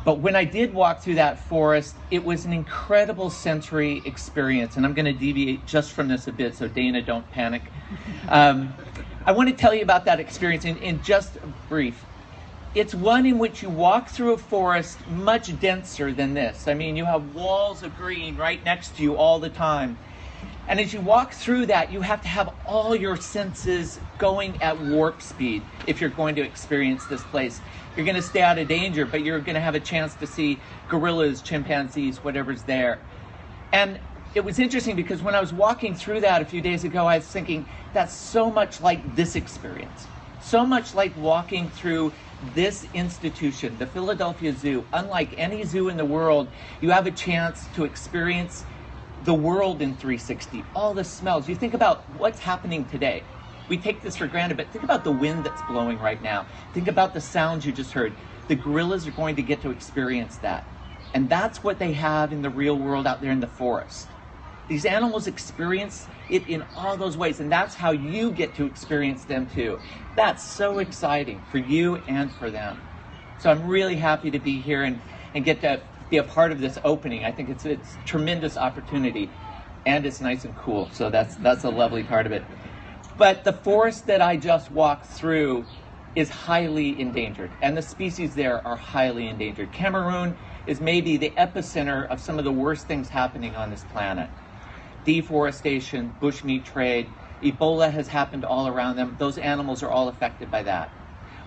But when I did walk through that forest, it was an incredible sensory experience. And I'm going to deviate just from this a bit, so Dana, don't panic. I want to tell you about that experience in just brief. It's one in which you walk through a forest much denser than this. I mean, you have walls of green right next to you all the time. And as you walk through that, you have to have all your senses going at warp speed if you're going to experience this place. You're going to stay out of danger, but you're going to have a chance to see gorillas, chimpanzees, whatever's there. And it was interesting because when I was walking through that a few days ago, I was thinking, that's so much like this experience. So much like walking through this institution, the Philadelphia Zoo. Unlike any zoo in the world, you have a chance to experience the world in 360, all the smells. You think about what's happening today. We take this for granted, but think about the wind that's blowing right now. Think about the sounds you just heard. The gorillas are going to get to experience that. And that's what they have in the real world out there in the forest. These animals experience it in all those ways, and that's how you get to experience them too. That's so exciting for you and for them. So I'm really happy to be here and get to be a part of this opening. I think it's a tremendous opportunity, and it's nice and cool. So that's a lovely part of it. But the forest that I just walked through is highly endangered, and the species there are highly endangered. Cameroon is maybe the epicenter of some of the worst things happening on this planet. Deforestation, bushmeat trade, Ebola has happened all around them. Those animals are all affected by that.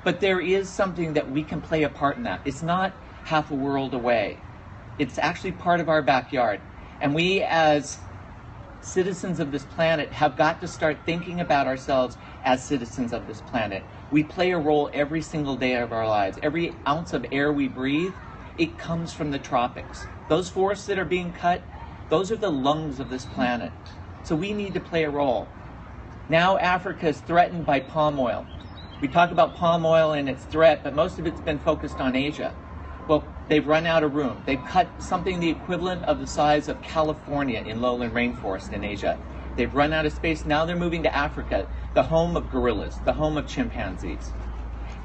But there is something that we can play a part in that. It's not half a world away. It's actually part of our backyard. And we as citizens of this planet have got to start thinking about ourselves as citizens of this planet. We play a role every single day of our lives. Every ounce of air we breathe, it comes from the tropics. Those forests that are being cut, those are the lungs of this planet. So we need to play a role. Now Africa is threatened by palm oil. We talk about palm oil and its threat, but most of it's been focused on Asia. Well, they've run out of room. They've cut something the equivalent of the size of California in lowland rainforest in Asia. They've run out of space. Now they're moving to Africa, the home of gorillas, the home of chimpanzees.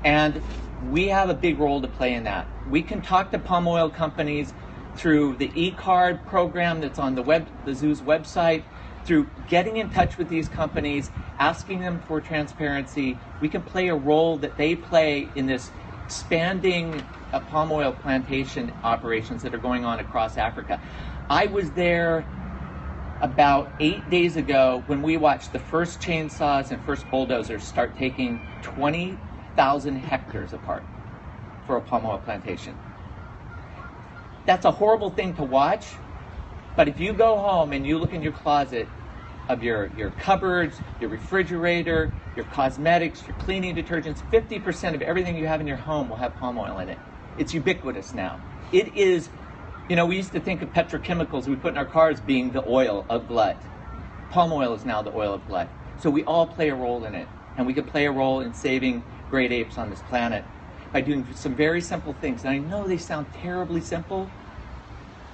And we have a big role to play in that. We can talk to palm oil companies through the e-card program that's on the zoo's website, through getting in touch with these companies, asking them for transparency. We can play a role that they play in this expanding palm oil plantation operations that are going on across Africa. I was there about 8 days ago when we watched the first chainsaws and first bulldozers start taking 20,000 hectares apart for a palm oil plantation. That's a horrible thing to watch, but if you go home and you look in your closet of your cupboards, your refrigerator, your cosmetics, your cleaning detergents, 50% of everything you have in your home will have palm oil in it. It's ubiquitous now. It is, we used to think of petrochemicals we put in our cars being the oil of glut. Palm oil is now the oil of glut. So we all play a role in it, and we can play a role in saving great apes on this planet by doing some very simple things. And I know they sound terribly simple,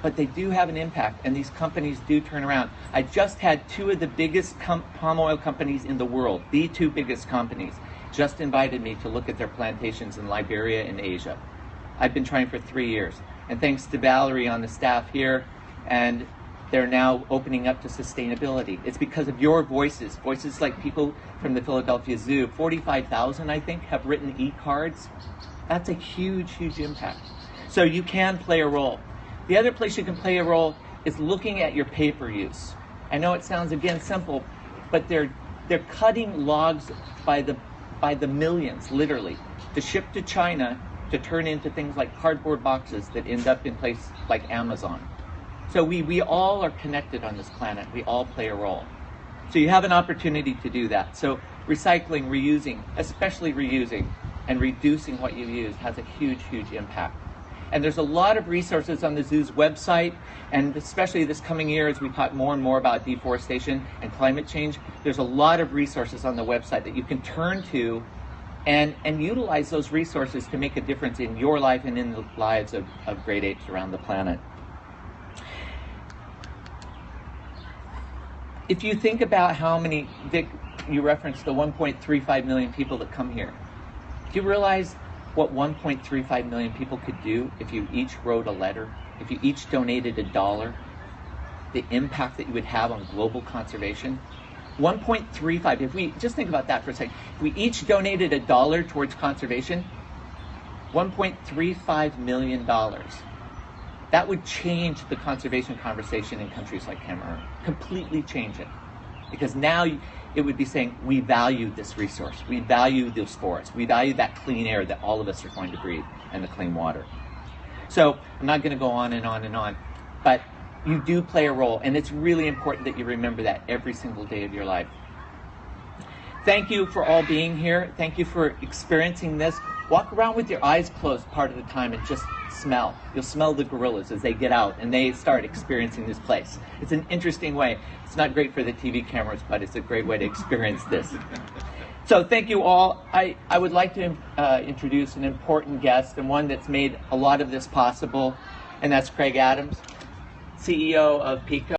but they do have an impact, and these companies do turn around. I just had two of the biggest palm oil companies in the world, the two biggest companies, just invited me to look at their plantations in Liberia and Asia. I've been trying for 3 years, and thanks to Valerie on the staff here, and they're now opening up to sustainability. It's because of your voices like people from the Philadelphia Zoo. 45,000, I think, have written e-cards. That's a huge, huge impact. So you can play a role. The other place you can play a role is looking at your paper use. I know it sounds, again, simple, but they're cutting logs by the millions, literally, to ship to China to turn into things like cardboard boxes that end up in places like Amazon. So we all are connected on this planet. We all play a role. So you have an opportunity to do that. So recycling, reusing, especially reusing, and reducing what you use has a huge, huge impact. And there's a lot of resources on the zoo's website, and especially this coming year as we talk more and more about deforestation and climate change, there's a lot of resources on the website that you can turn to and utilize those resources to make a difference in your life and in the lives of great apes around the planet. If you think about how many, Vic, you referenced the 1.35 million people that come here. Do you realize what 1.35 million people could do if you each wrote a letter, if you each donated $1, the impact that you would have on global conservation? 1.35, if we just think about that for a second, if we each donated $1 towards conservation, $1.35 million. That would change the conservation conversation in countries like Cameroon, completely change it. Because now it would be saying, we value this resource, we value those forests, we value that clean air that all of us are going to breathe, and the clean water. So I'm not going to go on and on and on, but you do play a role, and it's really important that you remember that every single day of your life. Thank you for all being here. Thank you for experiencing this. Walk around with your eyes closed part of the time and just smell. You'll smell the gorillas as they get out and they start experiencing this place. It's an interesting way. It's not great for the TV cameras, but it's a great way to experience this. So thank you all. I would like to introduce an important guest and one that's made a lot of this possible, and that's Craig Adams, CEO of PICO.